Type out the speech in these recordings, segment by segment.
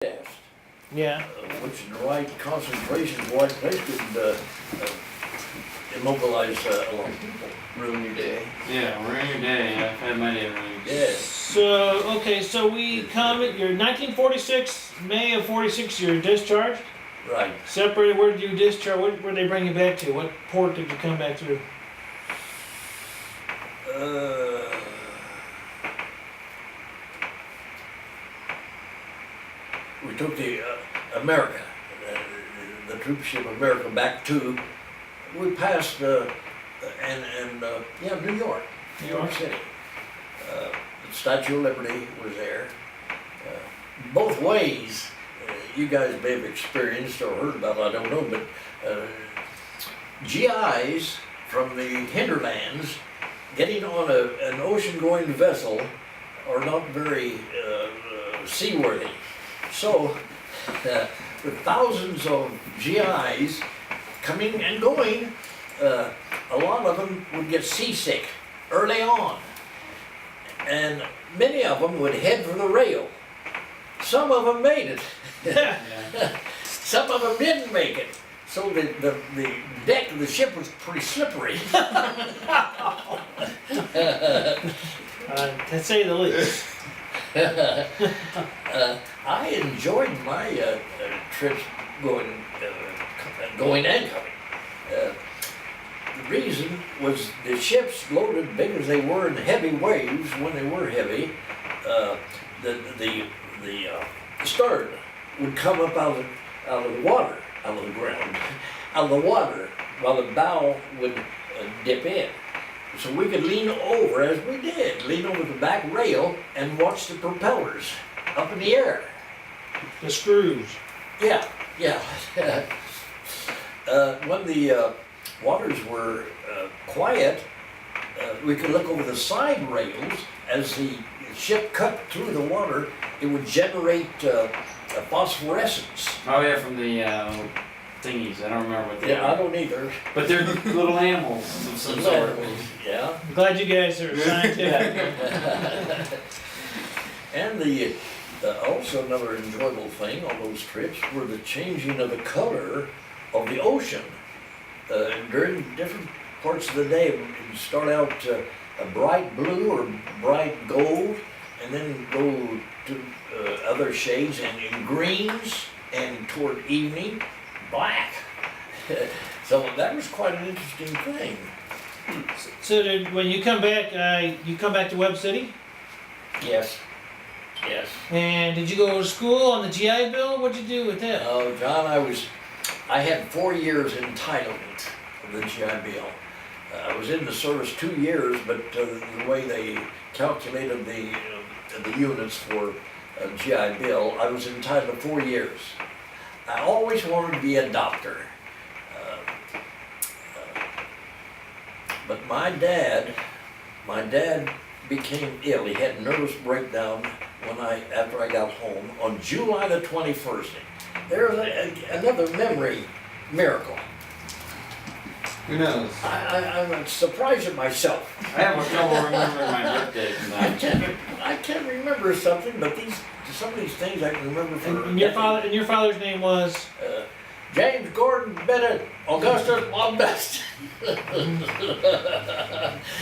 test, Yeah. which in the right concentration, the right place could immobilize a lot of people, ruin your day. Yeah, ruin your day. I've had my day ruined. Yes. So, okay, so we come at your 1946, May of 46, you're discharged? Right. Separated, where did you discharge, where did they bring you back to? What port did you come back through? We took the America, the troop ship America back to, we passed, New York. New York City. The Statue of Liberty was there. Both ways, you guys may have experienced or heard about, I don't know, but GIs from the hinterlands getting on an ocean-going vessel are not very seaworthy. So, with thousands of GIs coming and going, a lot of them would get seasick early on. And many of them would head for the rail. Some of them made it. Some of them didn't make it. So the deck of the ship was pretty slippery. To say the least. I enjoyed my trips going and coming. The reason was the ships, loaded big as they were in heavy waves, when they were heavy, the stern would come up out of the water, out of the ground, out of the water, while the bow would dip in. So we could lean over, as we did, lean over the back rail and watch the propellers up in the air. The screws. Yeah. When the waters were quiet, we could look over the side rails. As the ship cut through the water, it would generate a phosphorescence. Oh yeah, from the thingies. I don't remember what they Yeah, I are. don't either. But they're little animals of some sort. Yeah. I'm glad you guys are scientific. And the also another enjoyable thing on those trips were the changing of the color of the ocean. During different parts of the day, it would start out a bright blue or bright gold, and then go to other shades and in greens, and toward evening, black. So that was quite an interesting thing. So when you come back to Webb City? Yes. And did you go to school on the GI Bill? What'd you do with that? Oh, John, I had 4 years entitlement of the GI Bill. I was in the service 2 years, but the way they calculated the units for GI Bill, I was entitled to 4 years. I always wanted to be a doctor. But my dad became ill. He had a nervous breakdown after I got home on July the 21st. There's another memory miracle. Who knows? I'm surprised at myself. I have trouble remembering my birthday sometimes. I can't remember something, but some of these things I can remember for. And your father's name was? James Gordon Bennett Augustus Lombest.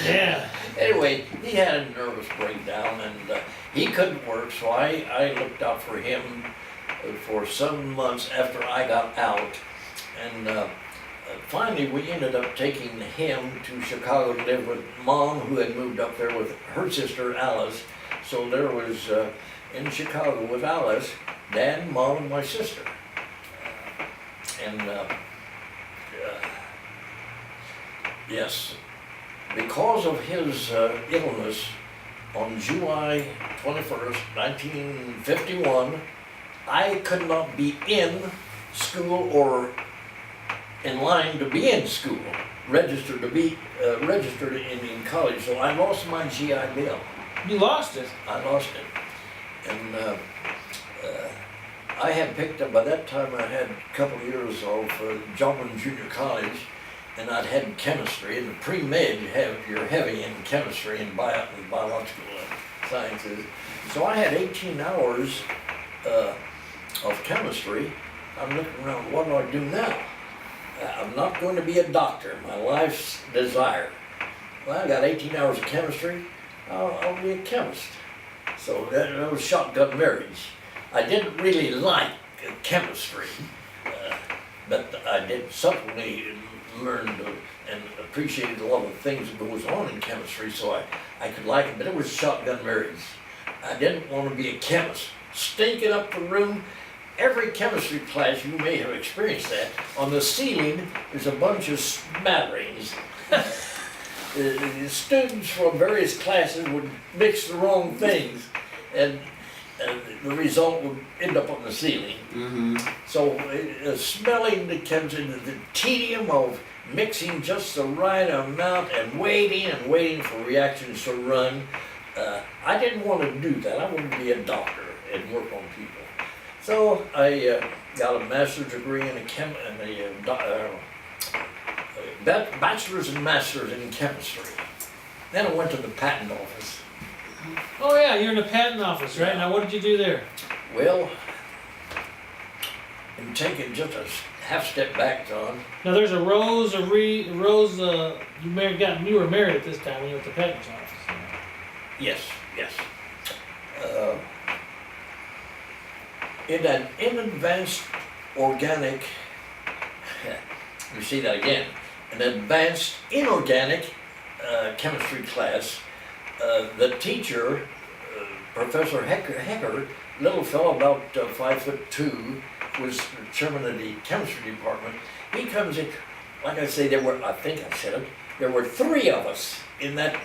Yeah. Anyway, he had a nervous breakdown and he couldn't work, so I looked out for him for some months after I got out. And finally we ended up taking him to Chicago to live with Mom, who had moved up there with her sister Alice. So there was, in Chicago with Alice, Dad, Mom, and my sister. Yes, because of his illness, on July 21st, 1951, I could not be in school or in line to be in school, registered in college. So I lost my GI Bill. You lost it? I lost it. And I had picked up, by that time I had a couple of years of Joplin Junior College, and I'd had chemistry. In the pre-med, you're heavy in chemistry and biological sciences. So I had 18 hours of chemistry, I'm looking around, what do I do now? I'm not going to be a doctor, my life's desire. Well, I got 18 hours of chemistry, I'll be a chemist. So that was shotgun marriage. I didn't really like chemistry, but I did subsequently learn and appreciated a lot of the things that goes on in chemistry, so I could like it, but it was shotgun marriage. I didn't want to be a chemist. Stinking up the room, every chemistry class, you may have experienced that, on the ceiling there's a bunch of smatterings. The students from various classes would mix the wrong things, and the result would end up on the ceiling. Mm-hmm. So smelling that comes into the tedium of mixing just the right amount and waiting for reactions to run. I didn't want to do that. I wanted to be a doctor and work on people. So I got a master's degree in bachelor's and master's in chemistry. Then I went to the patent office. Oh yeah, you're in the patent office, right? Now what did you do there? Well, I'm taking just a half step back, John. Now there's a Rose, you were married at this time when you were at the patent office. Yes, yes. In an advanced organic, you see that again, an advanced inorganic chemistry class, the teacher, Professor Hecker, little fellow about 5'2", was chairman of the chemistry department. He comes in, like I say, I think I said it, there were 3 of us in that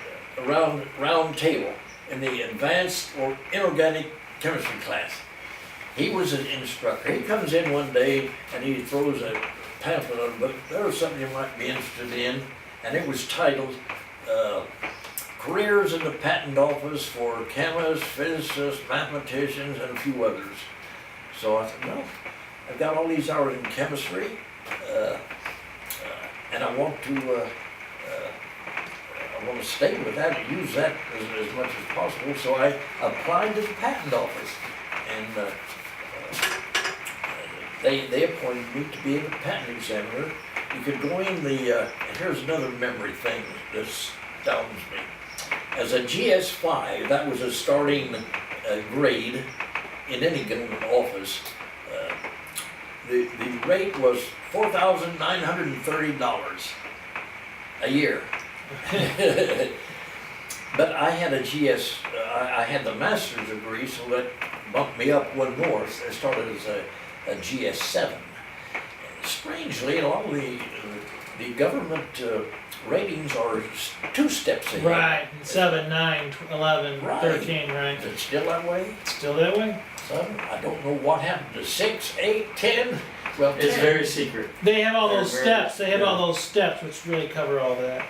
round table in the advanced or inorganic chemistry class. He was an instructor. He comes in one day and he throws a pamphlet on, but there was something you might be interested in, and it was titled Careers in the Patent Office for Chemists, Physicists, Mathematicians, and a few others. So I thought, well, I've got all these hours in chemistry, and I want to stay with that and use that as much as possible. So I applied to the patent office, and they appointed me to be a patent examiner. You could go in here's another memory thing that astounds me. As a GS5, that was a starting grade in any government office. The rate was $4,930 a year. But I had I had the master's degree, so that bumped me up one more. I started as a GS7. Strangely, a lot of the government ratings are 2 steps ahead. Right, 7, 9, 11, Right. 13, right? Is it still that way? Still that way? 7? I don't know what happened to 6, 8, 10. Well, It's 10. very secret. They have all those Very, steps, they have yeah. all those steps which really cover all that.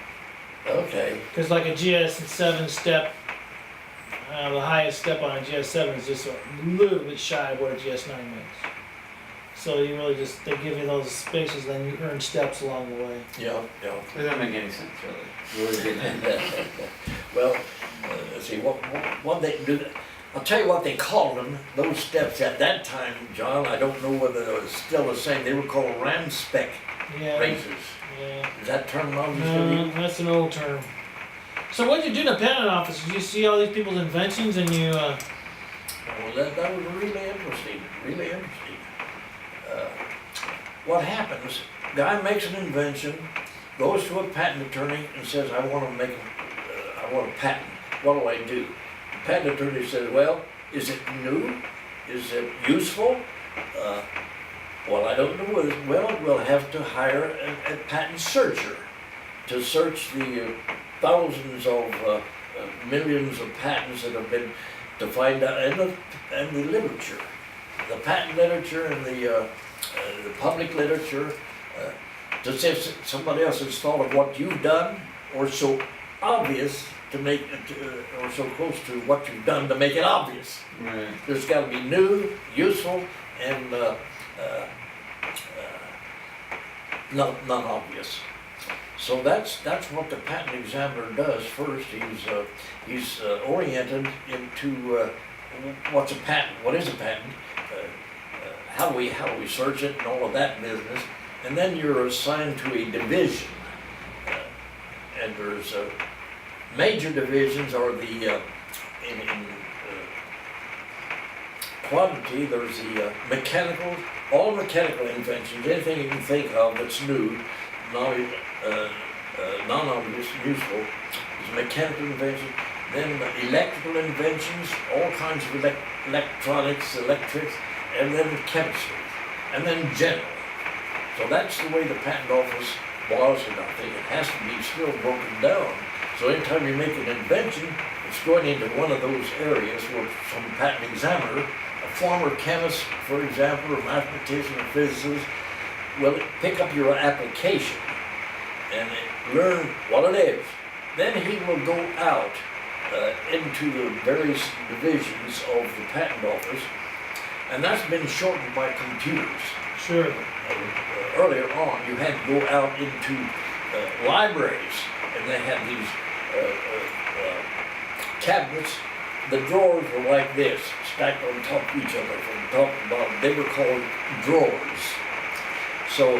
Okay. Because like a GS7 step, the highest step on a GS7 is just a little bit shy of what a GS9 makes. So you really they give you those spaces, then you earn steps along the way. Yeah. It doesn't make any sense, really. Well, let's see, what they do, I'll tell you what they called them, those steps at that time, John. I don't know whether it was still the same. They were called ram spec Yeah. races. Yeah. Is that terminology still No, used? that's an old term. So what did you do in the patent office? Did you see all these people's inventions and you, Well, that was really interesting, really interesting. What happens, guy makes an invention, goes to a patent attorney and says, I want to a patent. What do I do? The patent attorney says, well, is it new? Is it useful? Well, I don't know. Well, we'll have to hire a patent searcher to search the thousands of millions of patents that have been to find out, and the literature, the patent literature and the public literature, to see if somebody else has thought of what you've done, or so obvious to make it, or so close to what you've done to make it obvious. Right. There's got to be new, useful, and not obvious. So that's what the patent examiner does first. He's oriented into what's a patent, what is a patent, how we search it and all of that business. And then you're assigned to a division. And there's major divisions are the, in quantity, there's the mechanical, all mechanical inventions, anything you can think of that's new, non-obvious, useful, is mechanical invention. Then electrical inventions, all kinds of electronics, electrics, and then chemistry, and then general. So that's the way the patent office was, and I think it has to be still broken down. So anytime you make an invention, it's going into one of those areas where some patent examiner, a former chemist, for example, or mathematician or physicist, will pick up your application and learn what it is. Then he will go out into the various divisions of the patent office, and that's been shortened by computers. Sure. Earlier on, you had to go out into libraries, and they had these cabinets. The drawers were like this, stacked on top of each other from top to bottom. They were called drawers. So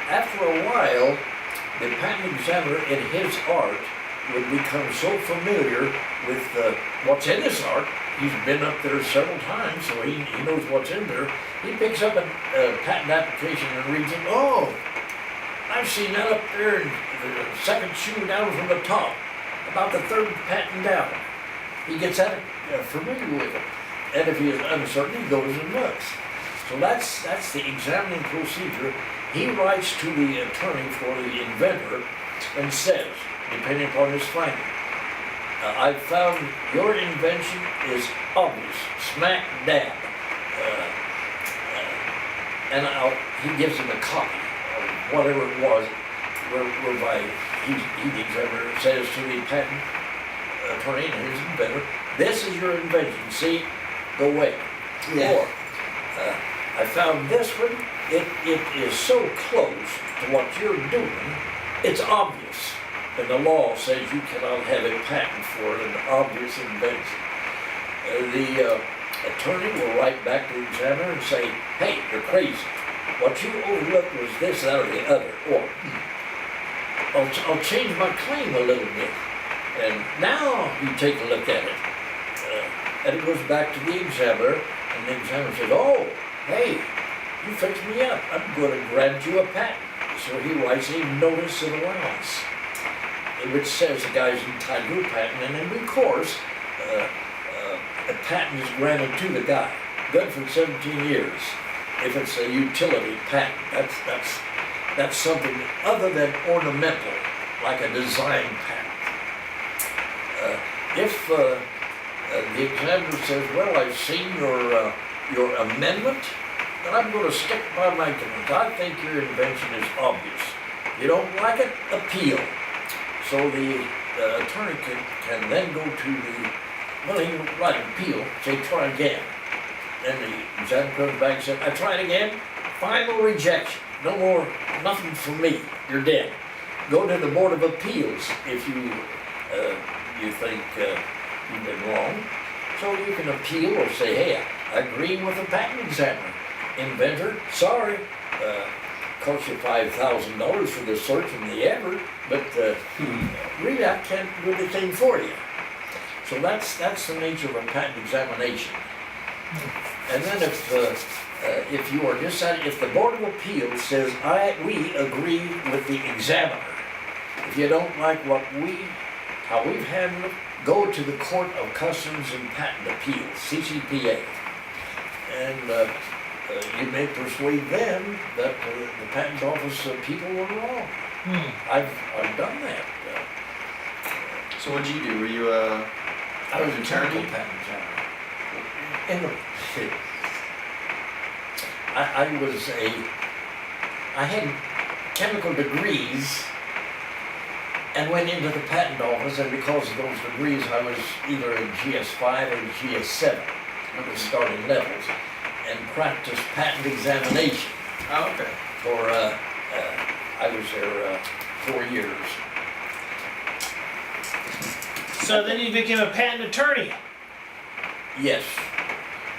after a while, the patent examiner in his art would become so familiar with what's in this art. He's been up there several times, so he knows what's in there. He picks up a patent application and reads it. Oh, I've seen that up there in the second shoe down from the top, about the third patent down. He gets that familiar with it. And if he is uncertain, he goes and looks. So that's the examining procedure. He writes to the attorney for the inventor and says, depending upon his finding, I found your invention is obvious, smack dab. And he gives him a copy of whatever it was, whereby the examiner says to the patent attorney and his inventor, this is your invention, see, go away. Yeah. Or, I found this one, it is so close to what you're doing, it's obvious. And the law says you cannot have a patent for an obvious invention. The attorney will write back to the examiner and say, hey, you're crazy. What you overlooked was this, that, or the other. Or, I'll change my claim a little bit. And now you take a look at it. And it goes back to the examiner, and the examiner says, oh, hey, you fixed me up. I'm going to grant you a patent. So he writes a notice of allowance, which says the guy's entitled to a patent, and in due course, a patent is granted to the guy, good for 17 years. If it's a utility patent, that's something other than ornamental, like a design patent. If the examiner says, well, I've seen your amendment, then I'm going to stick by my amendment. I think your invention is obvious. You don't like it? Appeal. So the attorney can then go to the, well, he can write an appeal, say try again. Then the examiner comes back and says, I tried again, final rejection, no more, nothing from me, you're dead. Go to the Board of Appeals if you think you've been wrong. So you can appeal or say, hey, I agree with the patent examiner. Inventor, sorry, cost you $5,000 for the search and the effort, but really I can't do anything for you. So that's the nature of a patent examination. And then if you are decided, if the Board of Appeals says we agree with the examiner, if you don't like how we've handled it, go to the Court of Customs and Patent Appeals, CCPA, and you may persuade them that the patent office people were wrong. I've done that. So what did you do? Were you I was a attorney? patent examiner. I had chemical degrees and went into the patent office, and because of those degrees, I was either a GS5 or GS7, the starting levels, and practiced patent examination. Oh, okay. I was there 4 years. So then you became a patent attorney. Yes,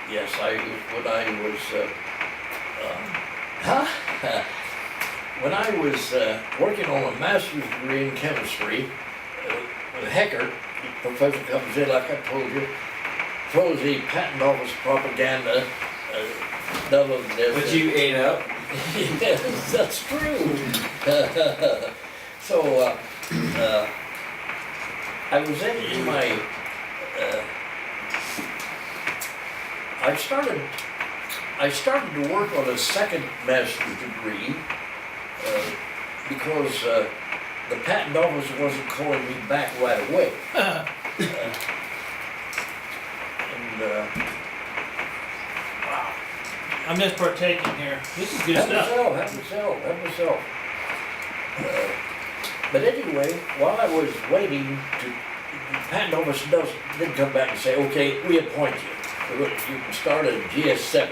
when I was when I was working on a master's degree in chemistry, Hecker, the professor comes in, like I told you, throws the patent office propaganda, none of this. Which you ate up. Yes, that's true. So, I was in my, I started to work on a second master's degree, because, the patent office wasn't calling me back right away. Wow. I'm just partaking here. This is good Help stuff. myself. But anyway, while I was waiting the patent office did come back and say, okay, we appoint you. You can start at GS7.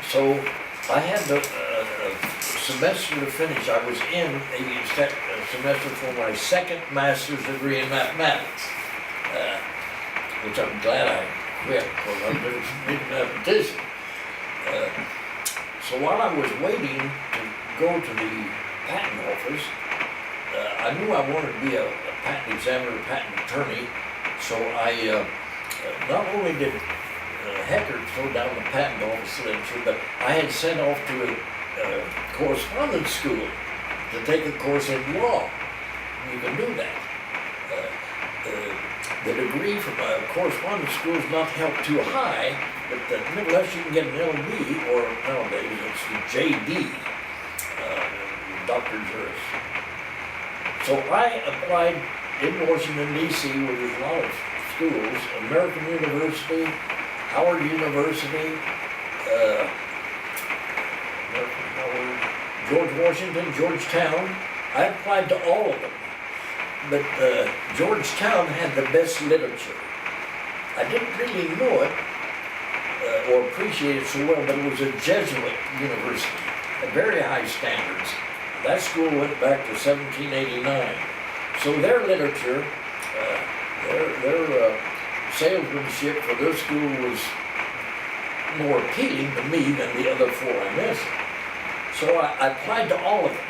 So I had the semester to finish. I was in a semester for my second master's degree in mathematics, which I'm glad I quit because I'm doing some mathematician. So while I was waiting to go to the patent office, I knew I wanted to be a patent examiner, patent attorney, so I not only did Hecker throw down the patent office literature, but I had sent off to a correspondence school to take a course in law. You can do that. The degree from a correspondence school is not held too high, but nevertheless you can get an LD, or nowadays it's the JD, Dr. Juris. So I applied in Washington DC, where there's a lot of schools, American University, Howard University, George Washington, Georgetown. I applied to all of them, but Georgetown had the best literature. I didn't really know it or appreciate it so well, but it was a Jesuit university, at very high standards. That school went back to 1789. So their literature, their salesmanship for their school was more appealing to me than the other four I missed. So I applied to all of them.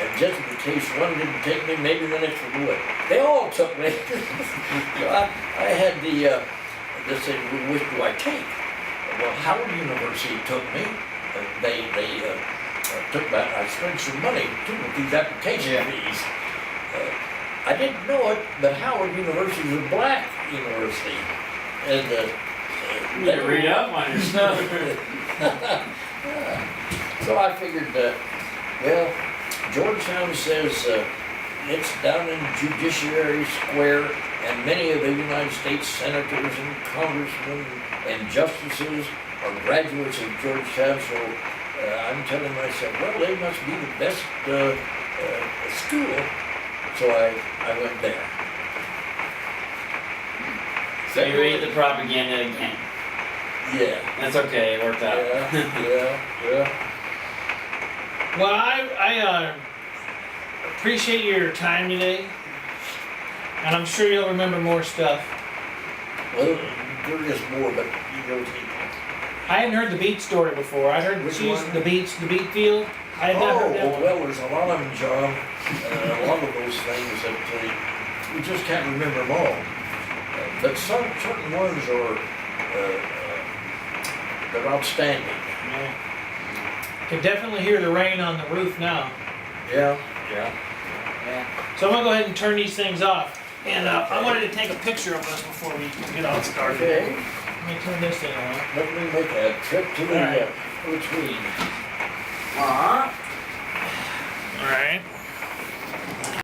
And just in case one didn't take me, maybe the next one would. They all took me. So I had they said, well, which do I take? Well, Howard University took me. They took that. I spent some money too with these application fees. I didn't know it, but Howard University is a black university. And You need to read up on your stuff. So I figured, well, Georgetown says it's down in Judiciary Square, and many of the United States senators and congressmen and justices are graduates of Georgetown, so I'm telling myself, well, they must be the best school. So I went there. So you ate the propaganda again. Yeah. That's okay, it worked out. Yeah. Well, I appreciate your time today, and I'm sure you'll remember more stuff. Well, there is more, but you know, I hadn't heard the beet story before. I heard Which she's one? the beet field. I had not heard that one. well, there's a lot of them, John. A lot of those things that we just can't remember them all. But some certain ones are they're outstanding. Yeah. Can definitely hear the rain on the roof now. Yeah. So I'm gonna go ahead and turn these things off. And I wanted to take a picture of us before we get all started. Okay. Let me turn this thing on. Let me make a trip to the All right. retreat. Alright.